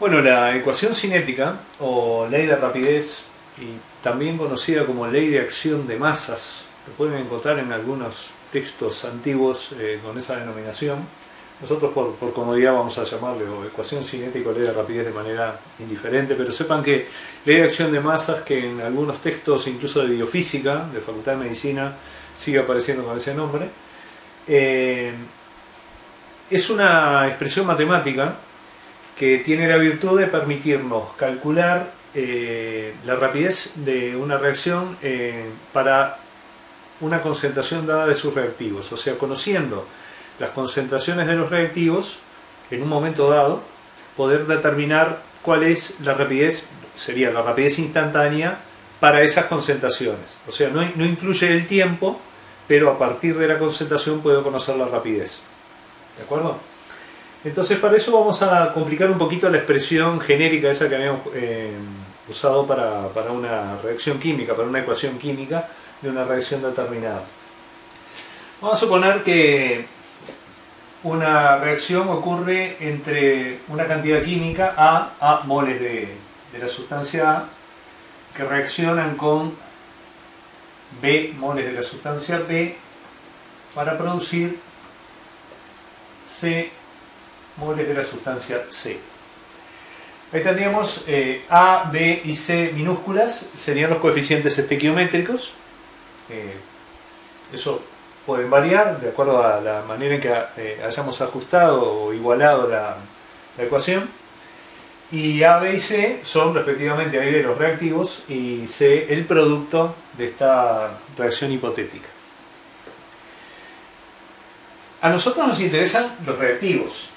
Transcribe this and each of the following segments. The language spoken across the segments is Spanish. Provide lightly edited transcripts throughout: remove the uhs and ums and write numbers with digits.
Bueno, la ecuación cinética o ley de rapidez, y también conocida como ley de acción de masas, lo pueden encontrar en algunos textos antiguos con esa denominación. Nosotros por comodidad vamos a llamarle o ecuación cinética o ley de rapidez de manera indiferente, pero sepan que ley de acción de masas, que en algunos textos incluso de biofísica, de Facultad de Medicina, sigue apareciendo con ese nombre, es una expresión matemática que tiene la virtud de permitirnos calcular la rapidez de una reacción para una concentración dada de sus reactivos. O sea, conociendo las concentraciones de los reactivos en un momento dado, poder determinar cuál es la rapidez, sería la rapidez instantánea para esas concentraciones. O sea, no incluye el tiempo, pero a partir de la concentración puedo conocer la rapidez. ¿De acuerdo? Entonces, para eso vamos a complicar un poquito la expresión genérica esa que habíamos usado para una reacción química, para una ecuación química de una reacción determinada. Vamos a suponer que una reacción ocurre entre una cantidad química A moles de la sustancia A, que reaccionan con B moles de la sustancia B para producir C moles de la sustancia C. Ahí tendríamos A, B y C minúsculas, serían los coeficientes estequiométricos. Eso pueden variar de acuerdo a la manera en que hayamos ajustado o igualado la ecuación. Y A, B y C son respectivamente A y B los reactivos y C el producto de esta reacción hipotética. A nosotros nos interesan los reactivos.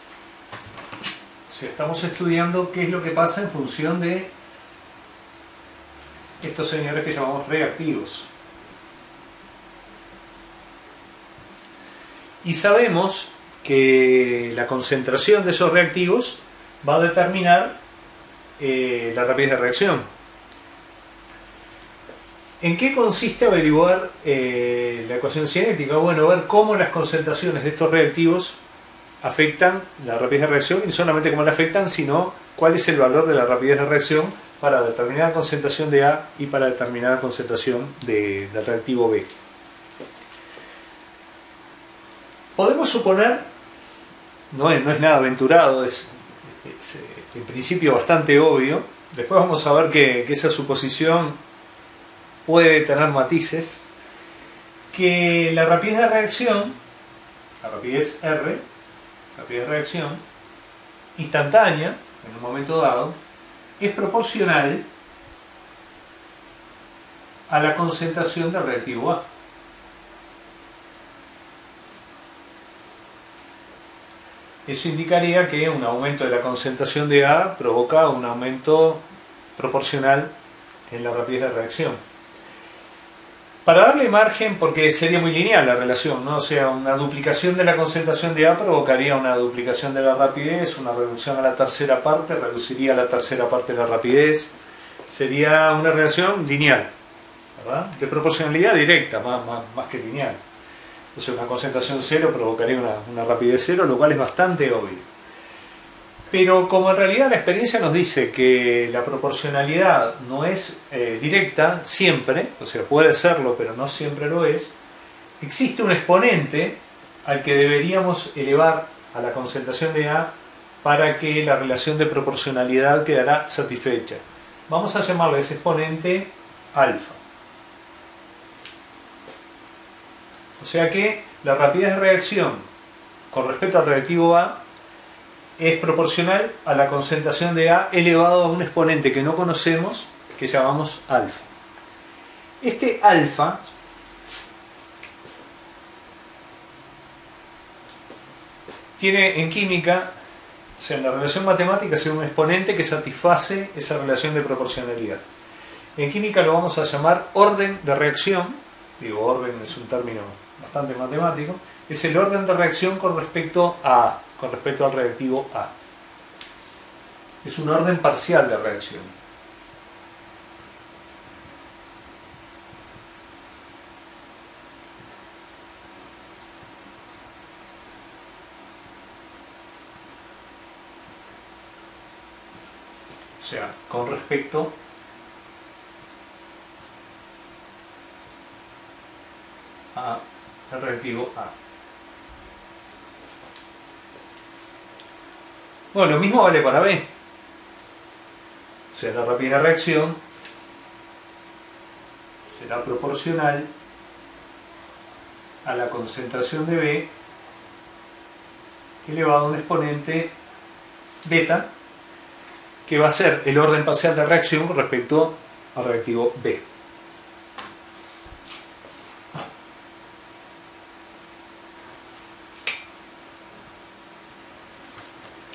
O sea, estamos estudiando qué es lo que pasa en función de estos señores que llamamos reactivos. Y sabemos que la concentración de esos reactivos va a determinar la rapidez de reacción. ¿En qué consiste averiguar la ecuación cinética? Bueno, ver cómo las concentraciones de estos reactivos afectan la rapidez de reacción, y no solamente cómo la afectan, sino cuál es el valor de la rapidez de reacción para determinada concentración de A y para determinada concentración del reactivo B. Podemos suponer, no es nada aventurado, es en principio bastante obvio, después vamos a ver que esa suposición puede tener matices, que la rapidez de reacción, la rapidez R, rapidez de reacción instantánea en un momento dado, es proporcional a la concentración del reactivo A. Eso indicaría que un aumento de la concentración de A provoca un aumento proporcional en la rapidez de reacción. Para darle margen, porque sería muy lineal la relación, ¿no? O sea, una duplicación de la concentración de A provocaría una duplicación de la rapidez, una reducción a la tercera parte reduciría a la tercera parte de la rapidez. Sería una relación lineal, ¿verdad? De proporcionalidad directa, más que lineal. O sea, una concentración cero provocaría una rapidez cero, lo cual es bastante obvio. Pero como en realidad la experiencia nos dice que la proporcionalidad no es directa siempre, o sea, puede serlo, pero no siempre lo es, existe un exponente al que deberíamos elevar a la concentración de A para que la relación de proporcionalidad quedará satisfecha. Vamos a llamarle a ese exponente alfa. O sea que la rapidez de reacción con respecto al reactivo A es proporcional a la concentración de A elevado a un exponente que no conocemos, que llamamos alfa. Este alfa tiene en química, o sea, en la relación matemática, es un exponente que satisface esa relación de proporcionalidad. En química lo vamos a llamar orden de reacción. Digo, orden es un término bastante matemático. Es el orden de reacción con respecto a A, con respecto al reactivo A. Es un orden parcial de reacción. sea, con respecto a el reactivo A. Bueno, lo mismo vale para B. O sea, la rapidez de reacción será proporcional a la concentración de B elevado a un exponente beta, que va a ser el orden parcial de reacción con respecto al reactivo B.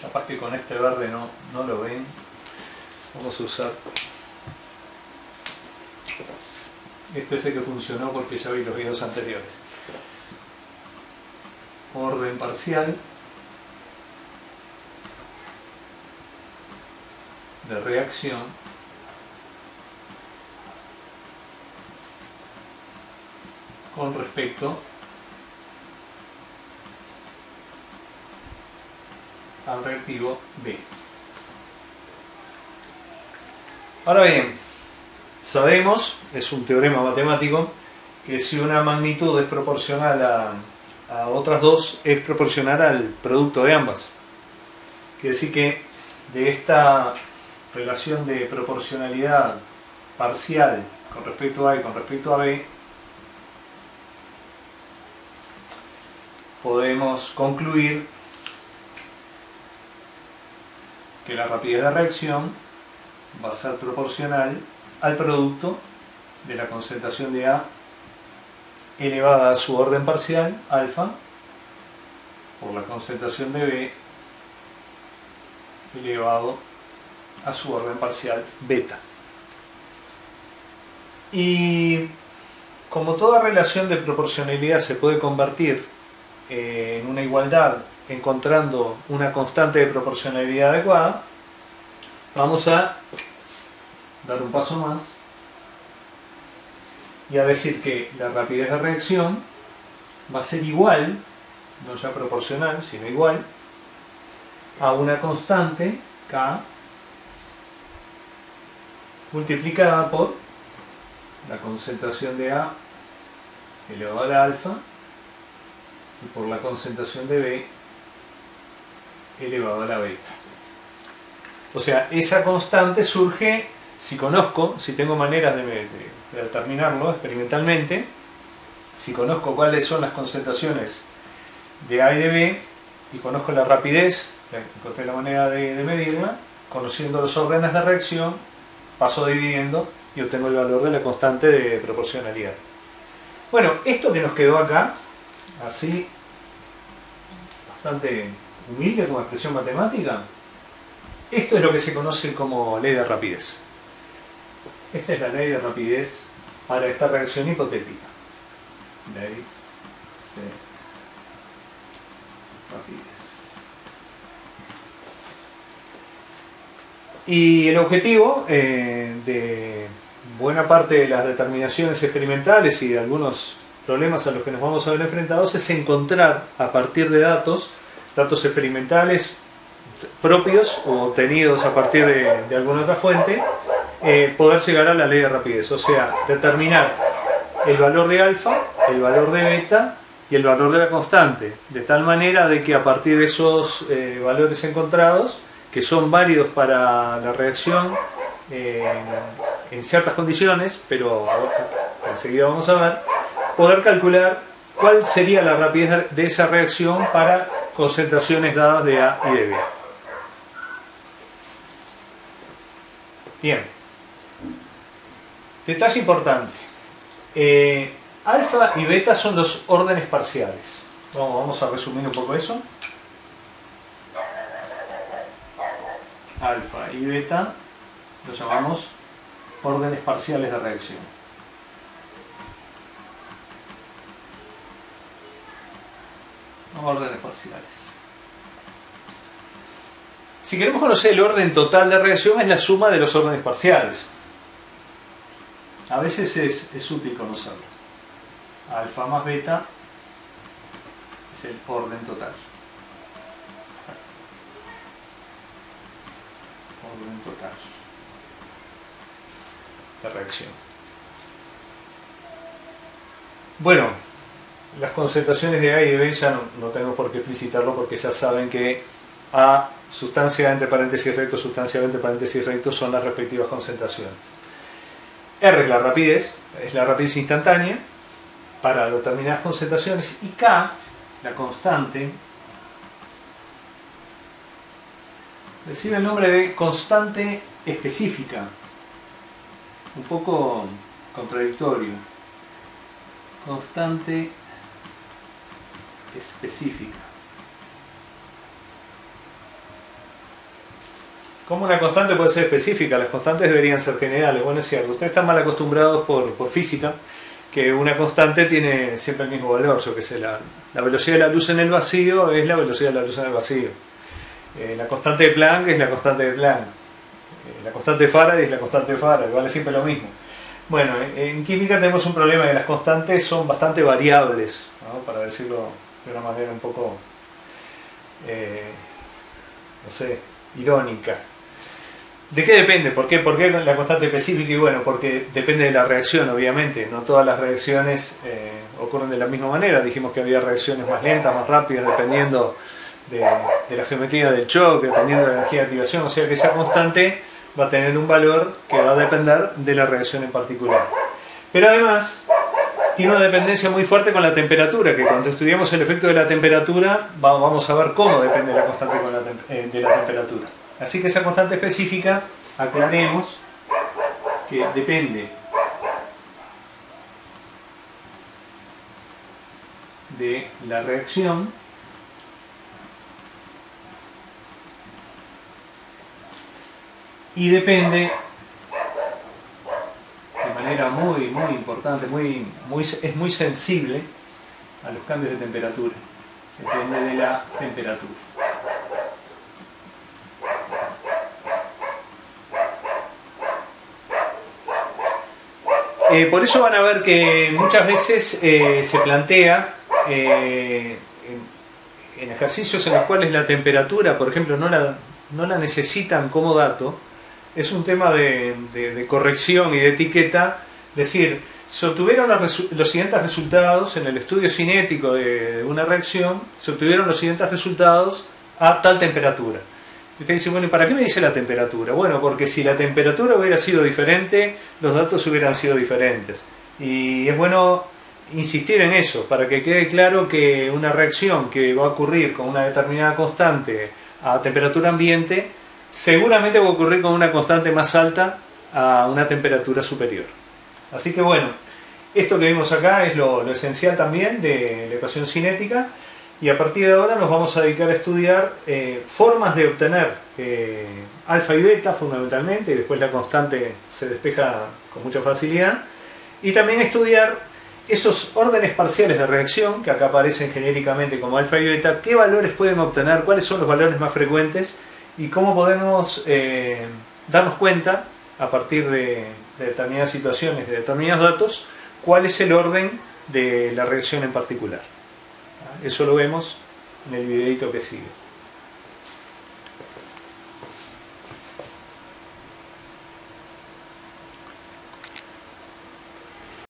Capaz que con este verde no lo ven. Vamos a usar este, es el que funcionó porque ya vi los videos anteriores. Orden parcial de reacción con respecto al reactivo B. Ahora bien, sabemos, es un teorema matemático, que si una magnitud es proporcional a otras dos, es proporcional al producto de ambas. Quiere decir que de esta relación de proporcionalidad parcial con respecto a A y con respecto a B, podemos concluir que la rapidez de reacción va a ser proporcional al producto de la concentración de A elevada a su orden parcial, alfa, por la concentración de B elevado a su orden parcial, beta. Y como toda relación de proporcionalidad se puede convertir en una igualdad encontrando una constante de proporcionalidad adecuada, vamos a dar un paso más y a decir que la rapidez de reacción va a ser igual, no ya proporcional, sino igual, a una constante K multiplicada por la concentración de A elevado a la alfa y por la concentración de B elevado a la beta. O sea, esa constante surge si conozco, si tengo maneras de determinarlo experimentalmente, si conozco cuáles son las concentraciones de A y de B y conozco la rapidez, encontré la manera de medirla, conociendo los órdenes de reacción, paso dividiendo y obtengo el valor de la constante de proporcionalidad. Bueno, esto que nos quedó acá, así, bastante humilde como expresión matemática, esto es lo que se conoce como ley de rapidez. Esta es la ley de rapidez para esta reacción hipotética. Ley de rapidez. Y el objetivo de buena parte de las determinaciones experimentales y de algunos problemas a los que nos vamos a ver enfrentados es encontrar a partir de datos experimentales propios o obtenidos a partir de alguna otra fuente, poder llegar a la ley de rapidez, o sea, determinar el valor de alfa, el valor de beta y el valor de la constante, de tal manera de que a partir de esos valores encontrados, que son válidos para la reacción en ciertas condiciones, pero enseguida vamos a ver, poder calcular cuál sería la rapidez de esa reacción para concentraciones dadas de A y de B. Bien, detalle importante, alfa y beta son los órdenes parciales. Vamos a resumir un poco eso. Alfa y beta los llamamos órdenes parciales de reacción. Órdenes parciales. Si queremos conocer el orden total de reacción, es la suma de los órdenes parciales. A veces es útil conocerlo. Alfa más beta es el orden total. Orden total. de reacción. Bueno, las concentraciones de A y de B ya no tenemos por qué explicitarlo porque ya saben que A, sustancia entre paréntesis recto, sustancia entre paréntesis recto son las respectivas concentraciones. R es la rapidez instantánea para determinadas concentraciones, y K, la constante, recibe el nombre de constante específica. Un poco contradictorio. Constante específica. ¿Cómo una constante puede ser específica? Las constantes deberían ser generales. Bueno, es cierto, ustedes están mal acostumbrados por física, que una constante tiene siempre el mismo valor. Yo que sé, la velocidad de la luz en el vacío es la velocidad de la luz en el vacío. La constante de Planck es la constante de Planck. La constante de Faraday es la constante de Faraday, vale siempre lo mismo. Bueno, en química tenemos un problema que las constantes son bastante variables, ¿no? Para decirlo de una manera un poco, no sé, irónica. ¿De qué depende? ¿Por qué la constante específica? Y bueno, porque depende de la reacción, obviamente. No todas las reacciones ocurren de la misma manera. Dijimos que había reacciones más lentas, más rápidas, dependiendo de la geometría del choque, dependiendo de la energía de activación. O sea que esa constante va a tener un valor que va a depender de la reacción en particular. Pero además tiene una dependencia muy fuerte con la temperatura, que cuando estudiamos el efecto de la temperatura vamos a ver cómo depende la constante de la temperatura. Así que esa constante específica, aclaremos que depende de la reacción y depende de manera muy importante, es muy sensible a los cambios de temperatura. Depende de la temperatura. Por eso van a ver que muchas veces se plantea en ejercicios en los cuales la temperatura, por ejemplo, no la necesitan como dato. Es un tema de corrección y de etiqueta. Es decir, se obtuvieron los siguientes resultados en el estudio cinético de una reacción, se obtuvieron los siguientes resultados a tal temperatura. Y usted dice, bueno, ¿y para qué me dice la temperatura? Bueno, porque si la temperatura hubiera sido diferente, los datos hubieran sido diferentes. Y es bueno insistir en eso, para que quede claro que una reacción que va a ocurrir con una determinada constante a temperatura ambiente, seguramente va a ocurrir con una constante más alta a una temperatura superior. Así que bueno, esto que vimos acá es lo esencial también de la ecuación cinética, y a partir de ahora nos vamos a dedicar a estudiar formas de obtener alfa y beta fundamentalmente, y después la constante se despeja con mucha facilidad, y también estudiar esos órdenes parciales de reacción que acá aparecen genéricamente como alfa y beta, qué valores pueden obtener, cuáles son los valores más frecuentes y cómo podemos darnos cuenta a partir de determinadas situaciones, de determinados datos, cuál es el orden de la reacción en particular. Eso lo vemos en el videito que sigue.